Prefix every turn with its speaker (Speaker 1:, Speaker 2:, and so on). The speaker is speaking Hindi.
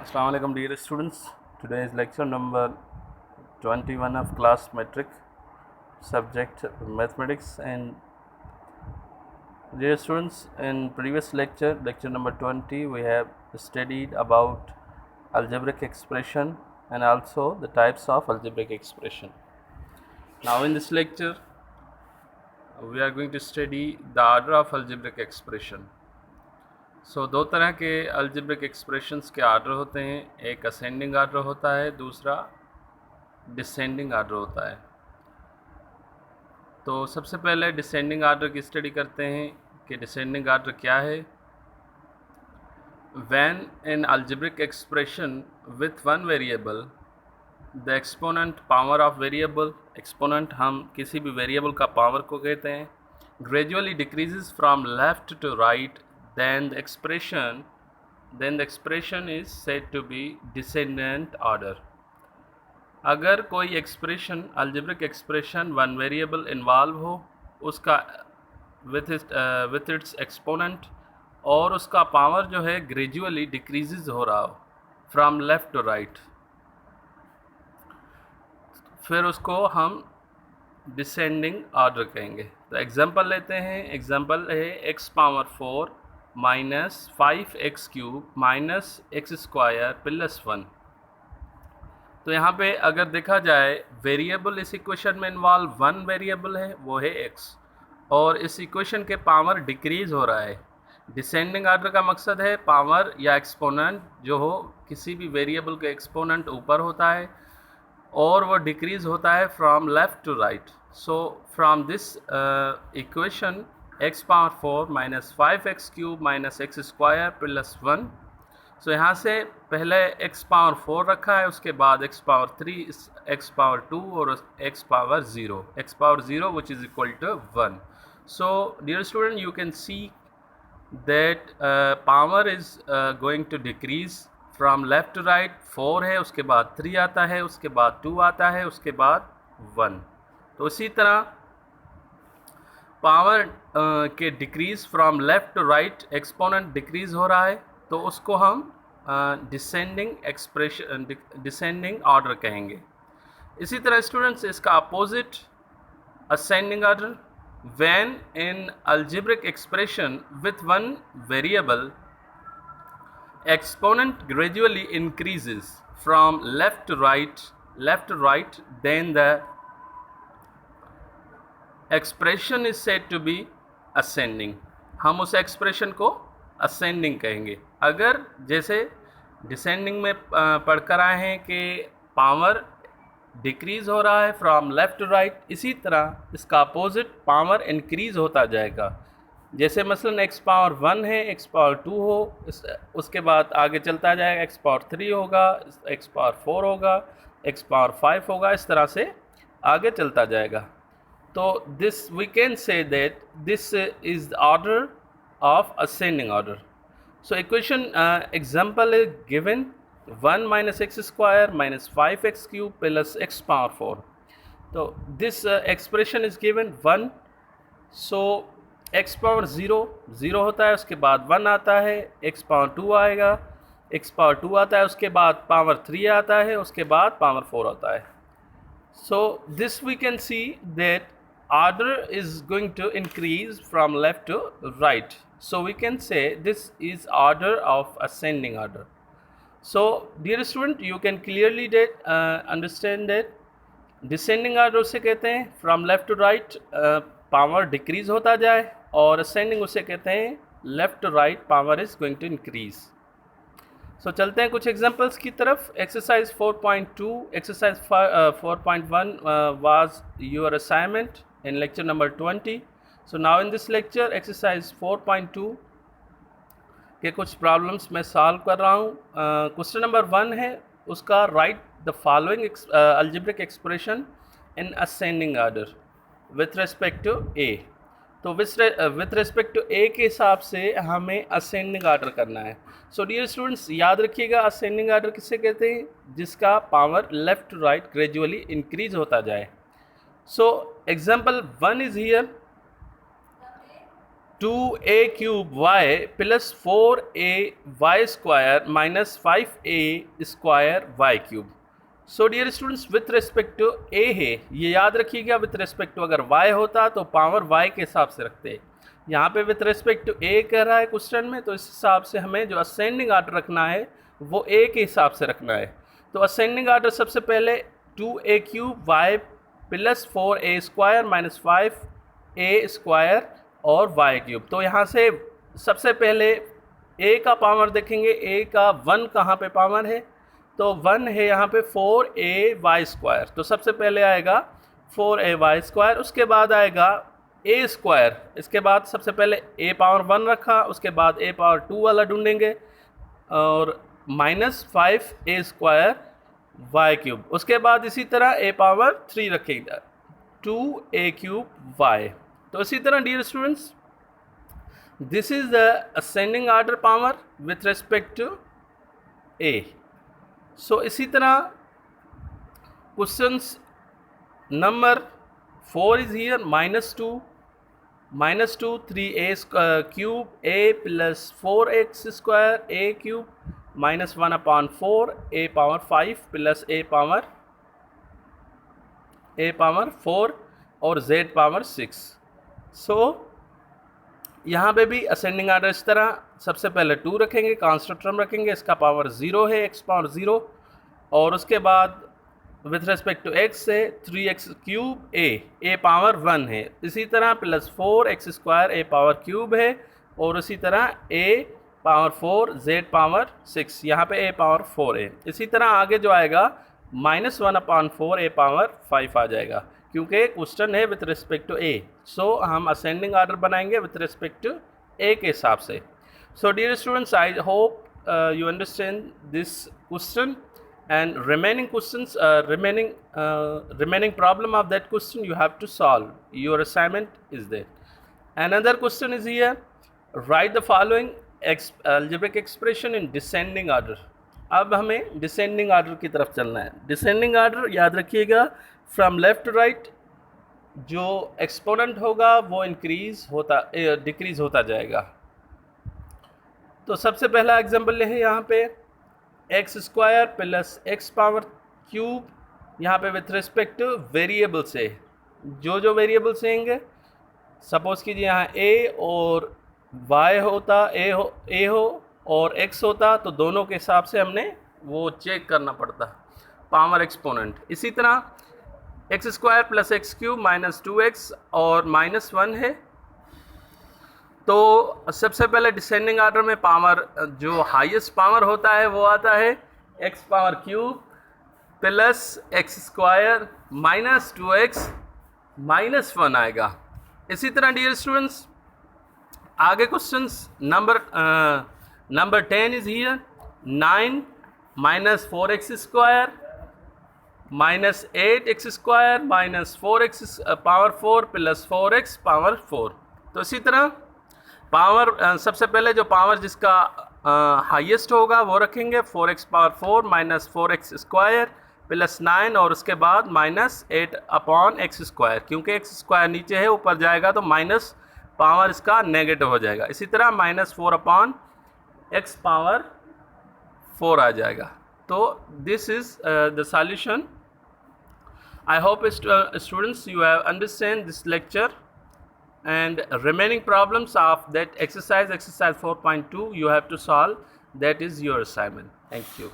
Speaker 1: Assalamu alaikum dear students. Today is lecture number 21 of class metric subject mathematics. And dear students, in previous lecture number 20, we have studied about algebraic expression and also the types of algebraic expression. Now in this lecture we are going to study the order of algebraic expression. सो दो तरह के अलजेब्रिक एक्सप्रेशंस के आर्डर होते हैं, एक असेंडिंग आर्डर होता है, दूसरा डिसेंडिंग आर्डर होता है। तो सबसे पहले डिसेंडिंग आर्डर की स्टडी करते हैं कि डिसेंडिंग आर्डर क्या है। When in algebraic expression with one variable the exponent power of variable, exponent हम किसी भी वेरिएबल का पावर को कहते हैं, gradually decreases from left to right, then the expression is said to be descendant order. अगर कोई expression algebraic expression one variable involve हो, उसका विथ इट्स एक्सपोनेंट और उसका पावर जो है ग्रेजुअली डिक्रीजेज हो रहा हो फ्रॉम लेफ्ट टू राइट, फिर उसको हम डिसेंडिंग ऑर्डर कहेंगे। तो एग्जांपल लेते हैं। एग्जांपल है x power 4 minus 5x cube minus X square plus 1। तो यहाँ पे अगर देखा जाए वेरिएबल इस इक्वेशन में इन्वॉल्व वन वेरिएबल है, वो है x, और इस इक्वेशन के पावर डिक्रीज हो रहा है। डिसेंडिंग ऑर्डर का मकसद है पावर या एक्सपोनेंट जो हो, किसी भी वेरिएबल का एक्सपोनेंट ऊपर होता है और वो डिक्रीज होता है from left to right. So from this equation x power 4 minus 5x cube minus X square plus 1। So यहाँ से पहले x पावर 4 रखा है, उसके बाद x पावर 3, x पावर 2 और x power 0 which is equal to 1. So dear student, you can see that power is going to decrease from left to right. 4 है, उसके बाद 3 आता है, उसके बाद 2 आता है, उसके बाद 1। तो इसी तरह पावर के decrease from left to right, exponent decrease हो रहा है, तो उसको हम डिसेंडिंग ऑर्डर कहेंगे। इसी तरह स्टूडेंट्स इसका opposite ascending order, when in algebraic expression with one variable exponent gradually increases from left to right, then the expression is said to be ascending. हम उस एक्सप्रेशन को ascending कहेंगे। अगर जैसे डिसेंडिंग में पढ़कर आए हैं कि पावर डिक्रीज हो रहा है फ्रॉम लेफ्ट टू राइट, इसी तरह इसका अपोजिट पावर इंक्रीज होता जाएगा। जैसे मसलन x पावर 1 है, x पावर 2 हो, उसके बाद आगे चलता जाएगा, x पावर 3 होगा, x पावर 4 होगा, x पावर 5 होगा, इस तरह से आगे चलता जाएगा। तो this we can say that this is the order of ascending order. So equation example is given 1 minus X square minus 5x cube plus x power 4। तो this expression is given 1। So x power 0 होता है, उसके बाद 1 आता है, x पावर 2 आएगा, x पावर 2 आता है, उसके बाद पावर 3 आता है, उसके बाद पावर 4 आता है। So this we can see that order is going to increase from left to right. So we can say this is order of ascending order. So dear student, you can clearly understand that descending order उसे कहते हैं from left to right power decrease होता जाए, और असेंडिंग उसे कहते हैं left to right power is going to increase. So चलते हैं कुछ एग्जांपल्स की तरफ। Exercise 4.2, exercise 4.1 was your assignment in lecture number 20। So now in this lecture exercise 4.2 के कुछ प्रॉब्लम्स मैं सॉल्व कर रहा हूँ। क्वेश्चन नंबर 1 है, उसका write the following algebraic expression in ascending order with respect to A. तो विथ रेस्पेक्ट टू ए के हिसाब से हमें असेंडिंग ऑर्डर करना है। सो डियर स्टूडेंट्स, याद रखिएगा असेंडिंग ऑर्डर किसे कहते हैं, जिसका power left to right gradually increase होता जाए। So example 1 is here, 2a cube y plus 4a y square minus 5a square y cube. So dear students, with respect to a है, ये याद रखिएगा, विथ रिस्पेक्ट टू अगर y होता तो पावर y के हिसाब से रखते। यहाँ पे विथ रिस्पेक्ट टू a कह रहा है क्वेश्चन में, तो इस हिसाब से हमें जो असेंडिंग आर्डर रखना है वो a के हिसाब से रखना है। तो असेंडिंग आर्डर सबसे पहले 2a cube y plus 4a square minus 5a square और y क्यूब। तो यहाँ से सबसे पहले a का पावर देखेंगे, a का 1 कहाँ पे पावर है, तो 1 है यहाँ पे 4a स्क्वायर। तो सबसे पहले आएगा 4a स्क्वायर, उसके बाद आएगा a स्क्वायर, इसके बाद सबसे पहले a पावर 1 रखा, उसके बाद a पावर 2 वाला ढूंढेंगे और minus 5a square y cube. उसके बाद इसी तरह a पावर 3 रखेगा, 2a क्यूब y। तो इसी तरह dear students, this is the ascending order power with respect to a। So इसी तरह questions number 4 is here, minus two 3a cube a plus 4x square a cube minus 1/4 a power 5 plus a power 4 और z पावर 6। सो यहाँ पे भी असेंडिंग आर्डर इस तरह, सबसे पहले 2 रखेंगे, कांस्टेंट टर्म रखेंगे, इसका पावर 0 है, x पावर 0, और उसके बाद विथ रिस्पेक्ट टू x से 3x क्यूब a पावर 1 है, इसी तरह plus 4x square a power cube है, और इसी तरह a पावर 4 z पावर 6, यहाँ पे a पावर 4 है। इसी तरह आगे जो आएगा माइनस 1/4 a पावर 5 आ जाएगा, क्योंकि क्वेश्चन है with respect to a। So हम असेंडिंग आर्डर बनाएंगे विथ रिस्पेक्ट टू a के हिसाब से। So dear students, I hope you understand this question, and remaining questions, remaining problem of that question you have to solve. Your assignment is there. Another question is here, write the following algebraic expression in descending order. अब हमें डिसेंडिंग आर्डर की तरफ चलना है। डिसेंडिंग आर्डर याद रखिएगा, फ्रॉम लेफ्ट टू राइट जो एक्सपोनेंट होगा वो डिक्रीज होता जाएगा। तो सबसे पहला एग्जांपल ले है यहाँ पे x square plus x power cube, यहाँ पे विथ रिस्पेक्ट टू वेरिएबल्स है, जो वेरिएबल्स रहेंगे, सपोज कीजिए यहाँ a और y होता, a हो और x होता, तो दोनों के हिसाब से हमने वो चेक करना पड़ता पावर एक्सपोनेंट। इसी तरह x square plus x cube minus 2x और माइनस 1 है। तो सबसे पहले डिसेंडिंग आर्डर में पावर, जो हाईएस्ट पावर होता है वो आता है x power cube plus x square minus 2x minus 1 आएगा। इसी तरह डियर स्टूडेंट्स, आगे questions number 10 is here, 9 minus 4x square minus 8x square minus 4x power 4 plus 4x power 4। तो इसी तरह पावर, सबसे पहले जो पावर जिसका हाईएस्ट होगा वो रखेंगे, 4x power 4 minus 4x square plus 9, और उसके बाद माइनस 8/x स्क्वायर, क्योंकि x स्क्वायर नीचे है, ऊपर जाएगा तो माइनस पावर इसका नेगेटिव हो जाएगा। इसी तरह माइनस 4/x पावर 4 आ जाएगा। तो this is the solution. I hope students you have understand this lecture, and remaining problems of that exercise 4.2 you have to solve. That is your assignment. Thank you.